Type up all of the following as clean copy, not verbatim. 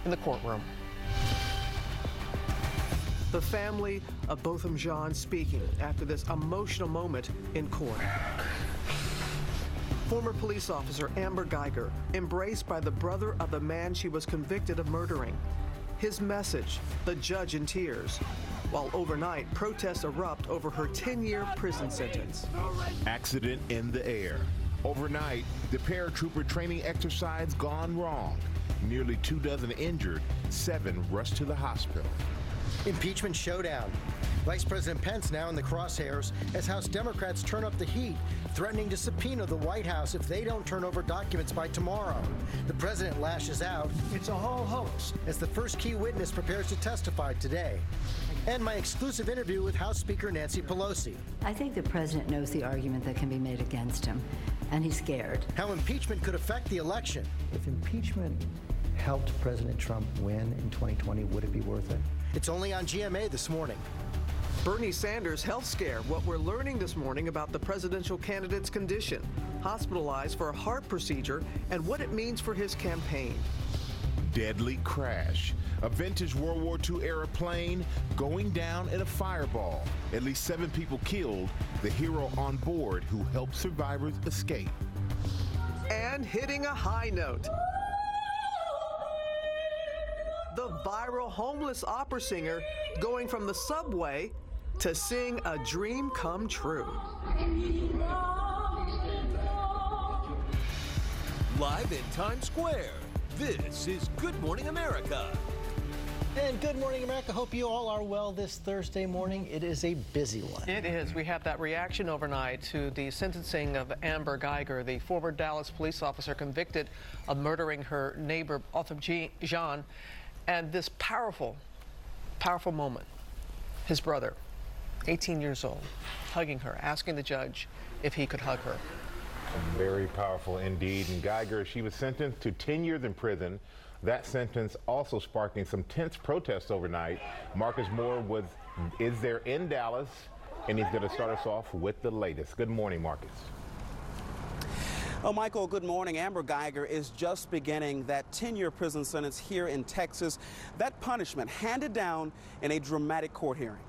in the courtroom. The family of Botham Jean speaking after this emotional moment in court. Former police officer Amber Geiger, embraced by the brother of the man she was convicted of murdering. His message, the judge in tears, while overnight protests erupt over her 10-year prison sentence. Accident in the air. Overnight, the paratrooper training exercise gone wrong. Nearly 24 injured, 7 rushed to the hospital. Impeachment showdown. Vice President Pence now in the crosshairs as House Democrats turn up the heat, threatening to subpoena the White House if they don't turn over documents by tomorrow. The president lashes out. It's a whole hoax as the first key witness prepares to testify today. And my exclusive interview with House Speaker Nancy Pelosi. I think the president knows the argument that can be made against him, and he's scared. How impeachment could affect the election. If impeachment helped President Trump win in 2020, would it be worth it? It's only on GMA this morning. Bernie Sanders' health scare, what we're learning this morning about the presidential candidate's condition, hospitalized for a heart procedure, and what it means for his campaign. Deadly crash. A vintage World War II era plane going down in a fireball. At least 7 people killed, the hero on board who helped survivors escape. And hitting a high note. The viral homeless opera singer going from the subway to sing a dream come true. Live in Times Square, this is Good Morning America. And Good Morning America. Hope you all are well this Thursday morning. It is a busy one. It is. We have that reaction overnight to the sentencing of Amber Geiger, the former Dallas police officer convicted of murdering her neighbor, Botham Jean. And this powerful, powerful moment, his brother, 18 years old, hugging her, asking the judge if he could hug her. Very powerful indeed. And Geiger, she was sentenced to 10 years in prison. That sentence also sparking some tense protests overnight. Marcus Moore is there in Dallas, and he's going to start us off with the latest. Good morning, Marcus. Oh, Michael, good morning. Amber Geiger is just beginning that 10-year prison sentence here in Texas. That punishment handed down in a dramatic court hearing.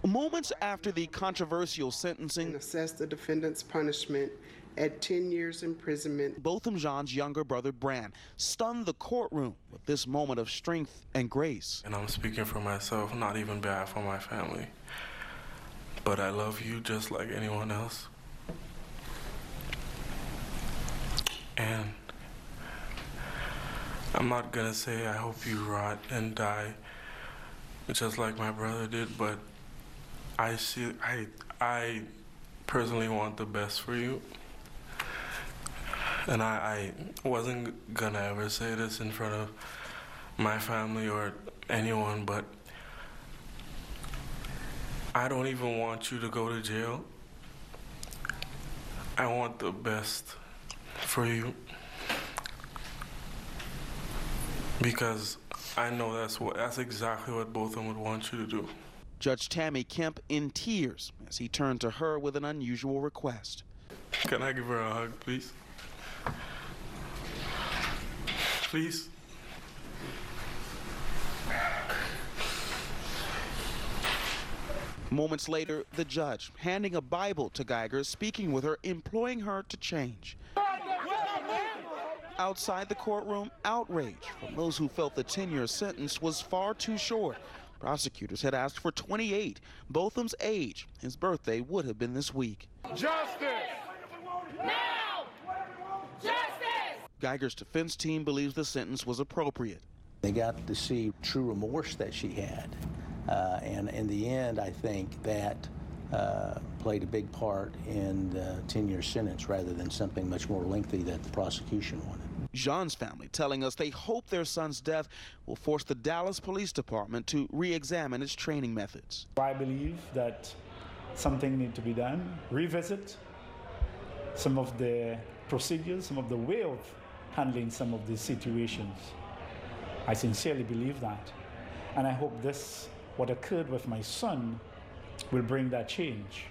Moments after the controversial sentencing, and assess the defendant's punishment at 10 years imprisonment. Botham Jean's younger brother, Bran, stunned the courtroom with this moment of strength and grace. And I'm speaking for myself, not even bad for my family. But I love you just like anyone else. And I'm not gonna say I hope you rot and die just like my brother did, but I personally want the best for you. And I wasn't gonna ever say this in front of my family or anyone, but I don't even want you to go to jail. I want the best for you, because I know that's exactly what both of them would want you to do. Judge Tammy Kemp in tears as he turned to her with an unusual request. Can I give her a hug, please? Please? Moments later, the judge handing a Bible to Geiger, speaking with her, imploring her to change. Outside the courtroom, outrage from those who felt the 10-year sentence was far too short. Prosecutors had asked for 28, Botham's age. His birthday would have been this week. Justice! Now! Justice! Geiger's defense team believes the sentence was appropriate. They got to see true remorse that she had. And in the end, I think that played a big part in the 10-year sentence rather than something much more lengthy that the prosecution wanted. Jean's family telling us they hope their son's death will force the Dallas Police Department to re-examine its training methods. I believe that something needs to be done, revisit some of the procedures, some of the way of handling some of these situations. I sincerely believe that. And I hope this, what occurred with my son, will bring that change.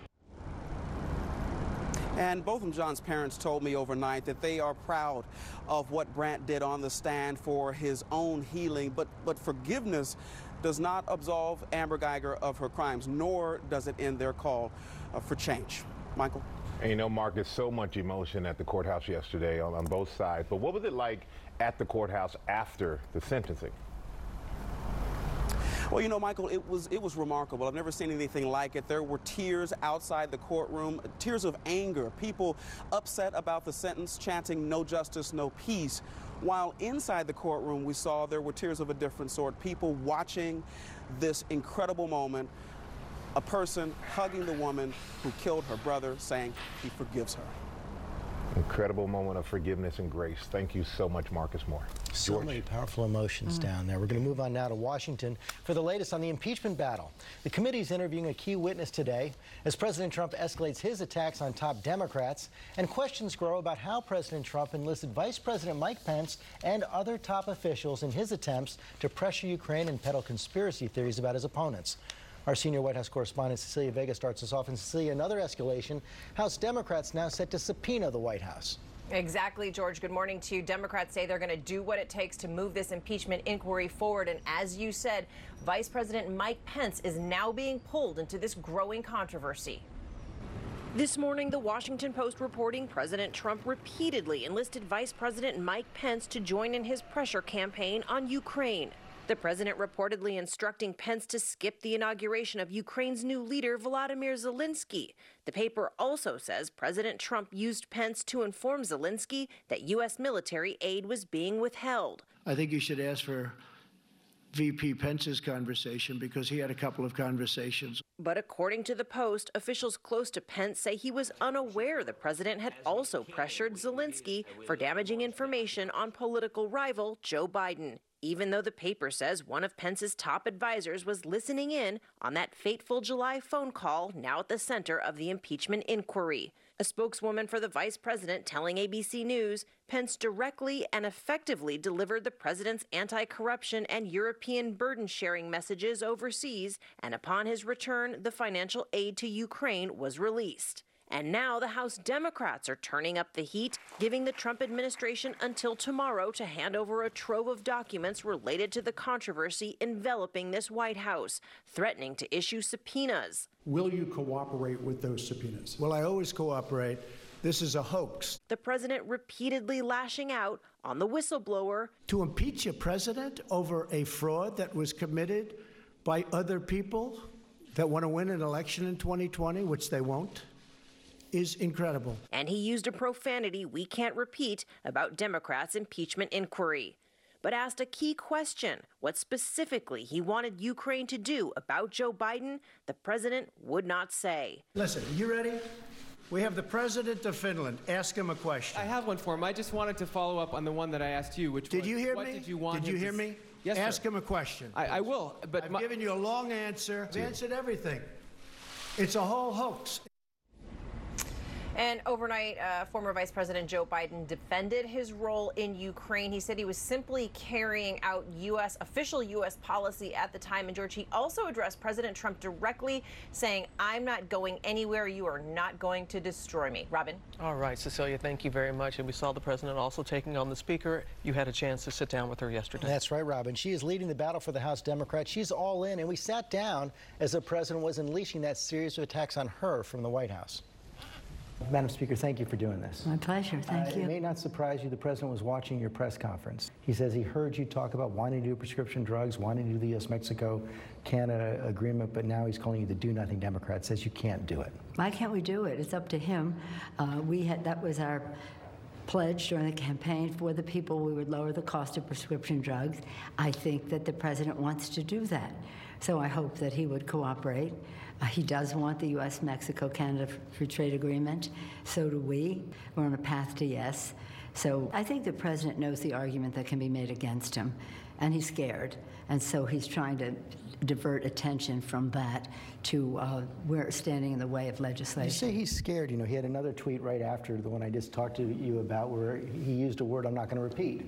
And both of John's parents told me overnight that they are proud of what Brant did on the stand for his own healing, but forgiveness does not absolve Amber Guyger of her crimes, nor does it end their call for change. Michael? And you know, Marcus, so much emotion at the courthouse yesterday on both sides. But what was it like at the courthouse after the sentencing? Well, you know, Michael, it was remarkable. I've never seen anything like it. There were tears outside the courtroom, tears of anger, people upset about the sentence, chanting "no justice, no peace." While inside the courtroom, we saw there were tears of a different sort, people watching this incredible moment, a person hugging the woman who killed her brother, saying he forgives her. Incredible moment of forgiveness and grace. Thank you so much, Marcus Moore. So many powerful emotions down there. We're going to move on now to Washington for the latest on the impeachment battle. The committee is interviewing a key witness today as President Trump escalates his attacks on top Democrats, and questions grow about how President Trump enlisted Vice President Mike Pence and other top officials in his attempts to pressure Ukraine and peddle conspiracy theories about his opponents. Our senior White House correspondent Cecilia Vega starts us off. And Cecilia, another escalation. House Democrats now set to subpoena the White House. Exactly, George. Good morning to you. Democrats say they're going to do what it takes to move this impeachment inquiry forward. And as you said, Vice President Mike Pence is now being pulled into this growing controversy. This morning, the Washington Post reporting President Trump repeatedly enlisted Vice President Mike Pence to join in his pressure campaign on Ukraine. The president reportedly instructing Pence to skip the inauguration of Ukraine's new leader, Volodymyr Zelensky. The paper also says President Trump used Pence to inform Zelensky that U.S. military aid was being withheld. I think you should ask for VP Pence's conversation because he had a couple of conversations. But according to the Post, officials close to Pence say he was unaware the president had also pressured Zelensky for damaging information on political rival Joe Biden, even though the paper says one of Pence's top advisors was listening in on that fateful July phone call now at the center of the impeachment inquiry. A spokeswoman for the vice president telling ABC News, Pence directly and effectively delivered the president's anti-corruption and European burden-sharing messages overseas, and upon his return, the financial aid to Ukraine was released. And now the House Democrats are turning up the heat, giving the Trump administration until tomorrow to hand over a trove of documents related to the controversy enveloping this White House, threatening to issue subpoenas. Will you cooperate with those subpoenas? Well, I always cooperate. This is a hoax. The president repeatedly lashing out on the whistleblower. To impeach a president over a fraud that was committed by other people that want to win an election in 2020, which they won't, is incredible. And he used a profanity we can't repeat about Democrats' impeachment inquiry, but asked a key question, what specifically he wanted Ukraine to do about Joe Biden, the president would not say. Listen, you ready? We have the president of Finland. Ask him a question. I have one for him. I just wanted to follow up on the one that I asked you, which did was, you hear what me? Did you want Did you hear me? Yes, ask sir. him a question. I will, but I've given you a long answer. I've answered everything. It's a whole hoax. And overnight, former Vice President Joe Biden defended his role in Ukraine. He said he was simply carrying out official U.S. policy at the time. And George, he also addressed President Trump directly, saying, I'm not going anywhere. You are not going to destroy me. Robin? All right, Cecilia, thank you very much. And we saw the president also taking on the speaker. You had a chance to sit down with her yesterday. That's right, Robin. She is leading the battle for the House Democrats. She's all in, and we sat down as the president was unleashing that series of attacks on her from the White House. Madam Speaker, thank you for doing this. My pleasure. Thank you. It may not surprise you, the president was watching your press conference. He says he heard you talk about wanting to do prescription drugs, wanting to do the U.S.-Mexico-Canada agreement, but now he's calling you the do-nothing Democrat, says you can't do it. Why can't we do it? It's up to him. That was our pledge during the campaign for the people. We would lower the cost of prescription drugs. I think that the president wants to do that. So I hope that he would cooperate. He does want the U.S.-Mexico-Canada Free Trade Agreement. So do we. We're on a path to yes. So I think the president knows the argument that can be made against him, and he's scared. And so he's trying to divert attention from that to we're standing in the way of legislation. You say he's scared. You know, he had another tweet right after the one I just talked to you about where he used a word I'm not going to repeat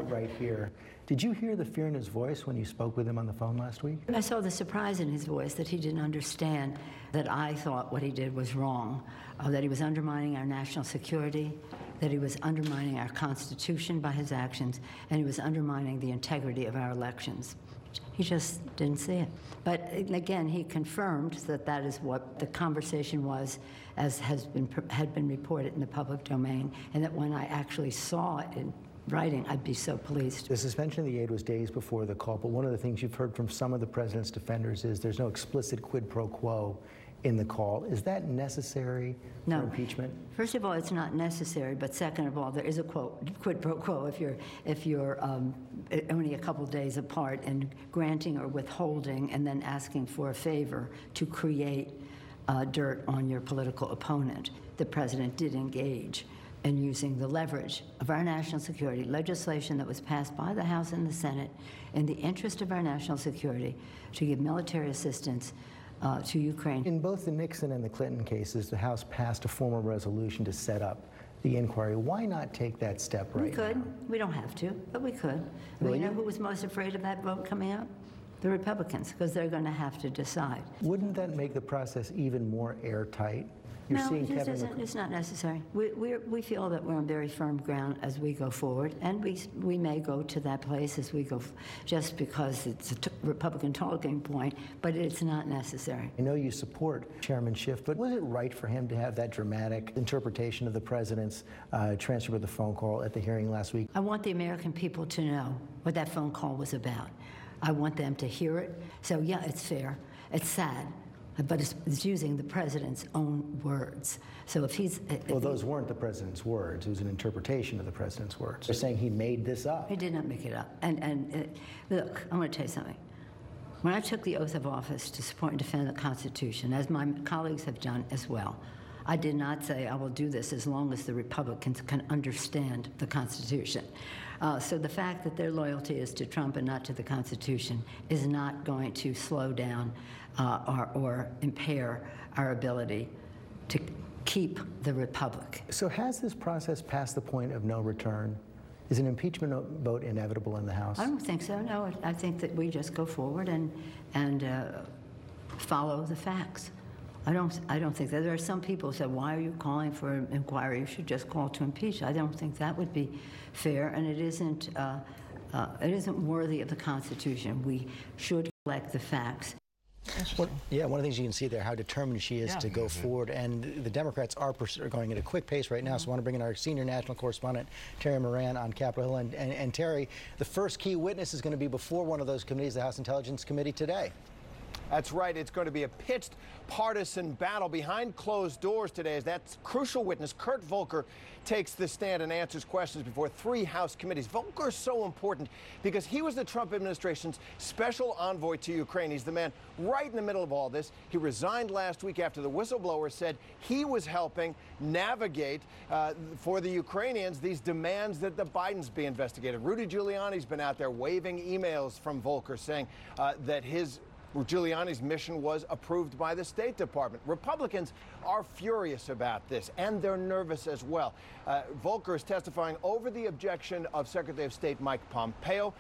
right here. Did you hear the fear in his voice when you spoke with him on the phone last week? I saw the surprise in his voice that he didn't understand that I thought what he did was wrong, that he was undermining our national security, that he was undermining our Constitution by his actions, and he was undermining the integrity of our elections. He just didn't see it. But again, he confirmed that that is what the conversation was, as had been reported in the public domain, and that when I actually saw it in writing, I'd be so pleased. The suspension of the aid was days before the call, but one of the things you've heard from some of the president's defenders is there's no explicit quid pro quo in the call. Is that necessary for impeachment? First of all, it's not necessary, but second of all, there is a quid pro quo if you're only a couple days apart and granting or withholding and then asking for a favor to create dirt on your political opponent. The president did engage in using the leverage of our national security, legislation that was passed by the House and the Senate in the interest of our national security, to give military assistance to Ukraine. In both the Nixon and the Clinton cases, the House passed a formal resolution to set up the inquiry. Why not take that step right now? We could. We don't have to, but we could. Well, you know who was most afraid of that vote coming out? The Republicans, because they're going to have to decide. Wouldn't that make the process even more airtight? No, it's not necessary. We feel that we're on very firm ground as we go forward, and we may go to that place as we go, just because it's a Republican talking point, but it's not necessary. I know you support Chairman Schiff, but was it right for him to have that dramatic interpretation of the president's transcript of the phone call at the hearing last week? I want the American people to know what that phone call was about. I want them to hear it. So yeah, it's fair. It's sad. But it's using the president's own words. So if he's... Well, those weren't the president's words. It was an interpretation of the president's words. They're saying he made this up. He did not make it up. And look, I'm going to tell you something. When I took the oath of office to support and defend the Constitution, as my colleagues have done as well, I did not say I will do this as long as the Republicans can understand the Constitution. So the fact that their loyalty is to Trump and not to the Constitution is not going to slow down or impair our ability to keep the republic. So has this process passed the point of no return? Is an impeachment vote inevitable in the House? I don't think so, no. I think that we just go forward and follow the facts. I don't think that. There are some people who say, why are you calling for an inquiry? You should just call to impeach. I don't think that would be fair, and it isn't worthy of the Constitution. We should collect the facts. Well, yeah, one of the things you can see there, how determined she is to go forward. And the Democrats are going at a quick pace right now, so I want to bring in our senior national correspondent, Terry Moran, on Capitol Hill. And Terry, the first key witness is going to be before one of those committees, the House Intelligence Committee, today. That's right. It's going to be a pitched partisan battle behind closed doors today as that crucial witness, Kurt Volker, takes the stand and answers questions before 3 House committees. Volker is so important because he was the Trump administration's special envoy to Ukraine. He's the man right in the middle of all this. He resigned last week after the whistleblower said he was helping navigate for the Ukrainians these demands that the Bidens be investigated. Rudy Giuliani's been out there waving emails from Volker saying that Giuliani's mission was approved by the State Department. Republicans are furious about this, and they're nervous as well. Volker is testifying over the objection of Secretary of State Mike Pompeo.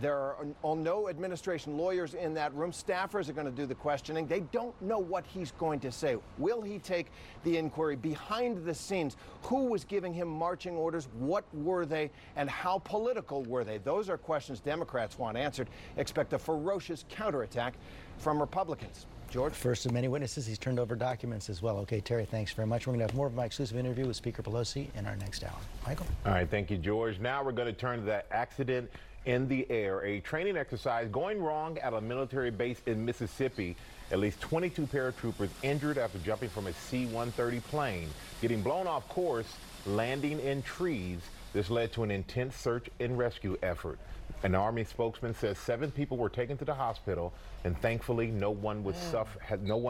There are no administration lawyers in that room. Staffers are going to do the questioning. They don't know what he's going to say. Will he take the inquiry behind the scenes? Who was giving him marching orders? What were they? And how political were they? Those are questions Democrats want answered. Expect a ferocious counterattack from Republicans. George? First of many witnesses, he's turned over documents as well. Okay, Terry, thanks very much. We're going to have more of my exclusive interview with Speaker Pelosi in our next hour. Michael? All right, thank you, George. Now we're going to turn to that accident in the air, a training exercise going wrong at a military base in Mississippi. At least 22 paratroopers injured after jumping from a C-130 plane, getting blown off course, landing in trees. This led to an intense search and rescue effort. An Army spokesman says 7 people were taken to the hospital, and thankfully no one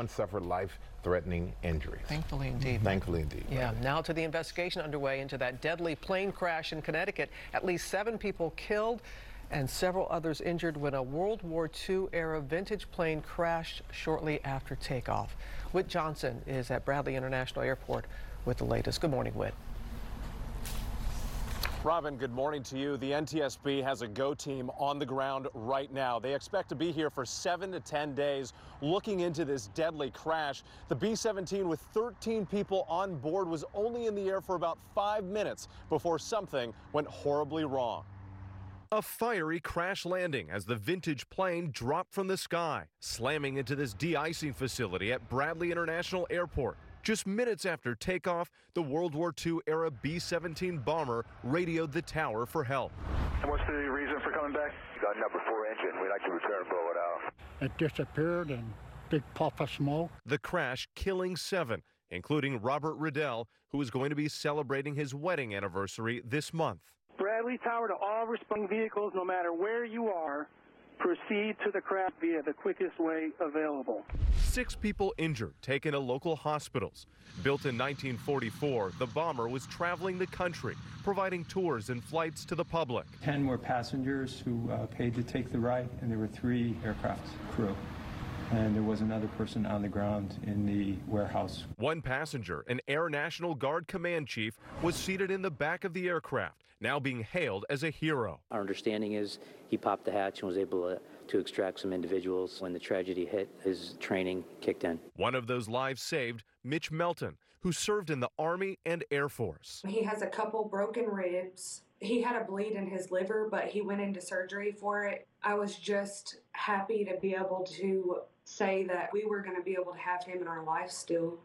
suffered life-threatening injuries. Thankfully indeed. Thankfully indeed. Yeah. Right. Now to the investigation underway into that deadly plane crash in Connecticut. At least 7 people killed and several others injured when a World War II-era vintage plane crashed shortly after takeoff. Whit Johnson is at Bradley International Airport with the latest. Good morning, Whit. Robin, good morning to you. The NTSB has a GO team on the ground right now. They expect to be here for 7 to 10 days looking into this deadly crash. The B-17 with 13 people on board was only in the air for about 5 minutes before something went horribly wrong. A fiery crash landing as the vintage plane dropped from the sky, slamming into this de-icing facility at Bradley International Airport. Just minutes after takeoff, the World War II era B-17 bomber radioed the tower for help. And what's the reason for coming back? Got number 4 engine. We'd like to return and blow it out. It disappeared and big puff of smoke. The crash killing 7, including Robert Riddell, who is going to be celebrating his wedding anniversary this month. Bradley Tower to all responding vehicles, no matter where you are, proceed to the crash via the quickest way available. 6 people injured, taken to local hospitals. Built in 1944, the bomber was traveling the country, providing tours and flights to the public. 10 were passengers who paid to take the ride, and there were 3 aircraft crew. And there was another person on the ground in the warehouse. 1 passenger, an Air National Guard command chief, was seated in the back of the aircraft, now being hailed as a hero. Our understanding is he popped the hatch and was able to extract some individuals. When the tragedy hit, his training kicked in. One of those lives saved, Mitch Melton, who served in the Army and Air Force. He has a couple broken ribs. He had a bleed in his liver, but he went into surgery for it. I was just happy to be able to say that we were going to be able to have him in our life still.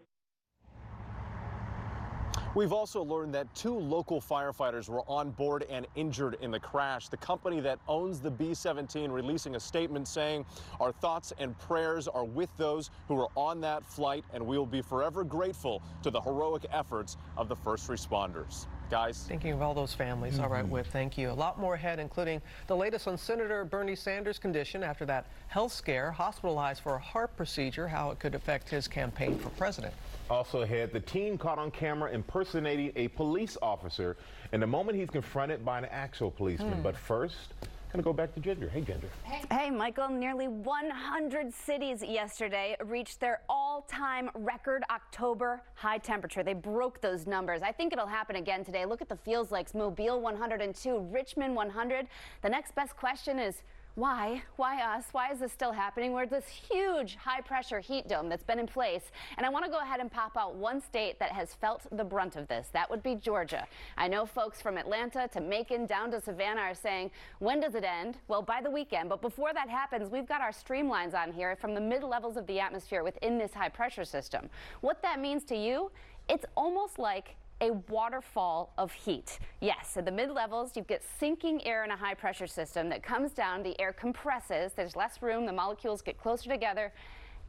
We've also learned that 2 local firefighters were on board and injured in the crash. The company that owns the B-17 releasing a statement saying, "Our thoughts and prayers are with those who were on that flight, and we will be forever grateful to the heroic efforts of the first responders." Guys. Thinking of all those families. All right, Whip, thank you. A lot more ahead, including the latest on Senator Bernie Sanders' condition after that health scare, hospitalized for a heart procedure, how it could affect his campaign for president. Also ahead, the teen caught on camera impersonating a police officer in the moment he's confronted by an actual policeman. But first, gonna go back to Ginger. Hey, Ginger. Hey, Michael. Nearly 100 cities yesterday reached their all-time record October high temperature. They broke those numbers. I think it'll happen again today. Look at the feels likes. Mobile 102, Richmond 100. The next best question is, why? Why us? Why is this still happening? We're this huge high-pressure heat dome that's been in place. And I want to go ahead and pop out one state that has felt the brunt of this. That would be Georgia. I know folks from Atlanta to Macon down to Savannah are saying, when does it end? Well, by the weekend. But before that happens, we've got our streamlines on here from the mid-levels of the atmosphere within this high-pressure system. What that means to you, it's almost like a waterfall of heat. Yes, at the mid-levels, you get sinking air in a high-pressure system that comes down, the air compresses, there's less room, the molecules get closer together,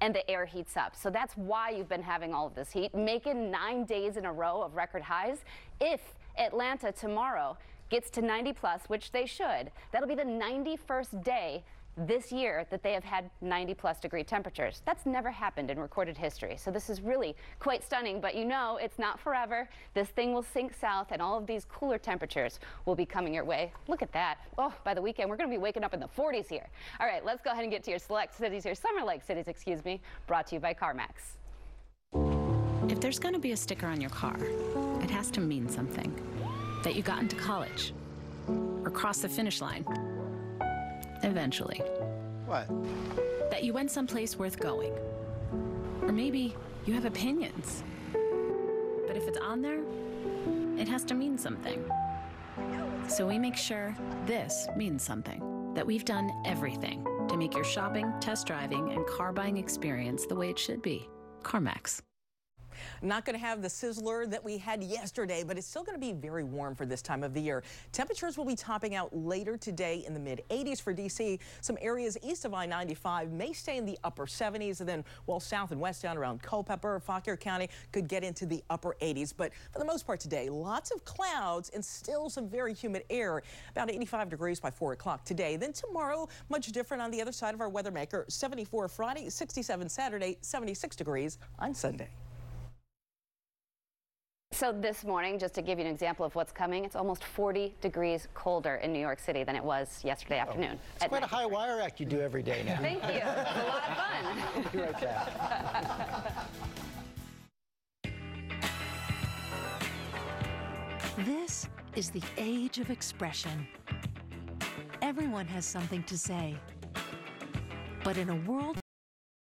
and the air heats up. So that's why you've been having all of this heat, making 9 days in a row of record highs. If Atlanta tomorrow gets to 90 plus, which they should, that'll be the 91st day this year that they have had 90 plus degree temperatures. That's never happened in recorded history. So this is really quite stunning, but you know it's not forever. This thing will sink south and all of these cooler temperatures will be coming your way. Look at that. Oh, by the weekend, we're gonna be waking up in the 40s here. All right, let's go ahead and get to your select cities, your summer-like cities, excuse me, brought to you by CarMax. If there's gonna be a sticker on your car, it has to mean something. That you got into college or crossed the finish line. Eventually. What? That you went someplace worth going. Or maybe you have opinions. But if it's on there, it has to mean something. So we make sure this means something. That we've done everything to make your shopping, test driving, and car buying experience the way it should be. CarMax. Not going to have the sizzler that we had yesterday, but it's still going to be very warm for this time of the year. Temperatures will be topping out later today in the mid-80s for D.C. Some areas east of I-95 may stay in the upper 70s, and then while south and west down around Culpeper, Fauquier County could get into the upper 80s. But for the most part today, lots of clouds and still some very humid air. About 85 degrees by 4 o'clock today. Then tomorrow, much different on the other side of our weather maker. 74 Friday, 67 Saturday, 76 degrees on Sunday. So this morning, just to give you an example of what's coming, it's almost 40 degrees colder in New York City than it was yesterday afternoon. It's quite a high wire act you do every day now. Thank you. It's a lot of fun. We'll be right back. This is the age of expression. Everyone has something to say. But in a world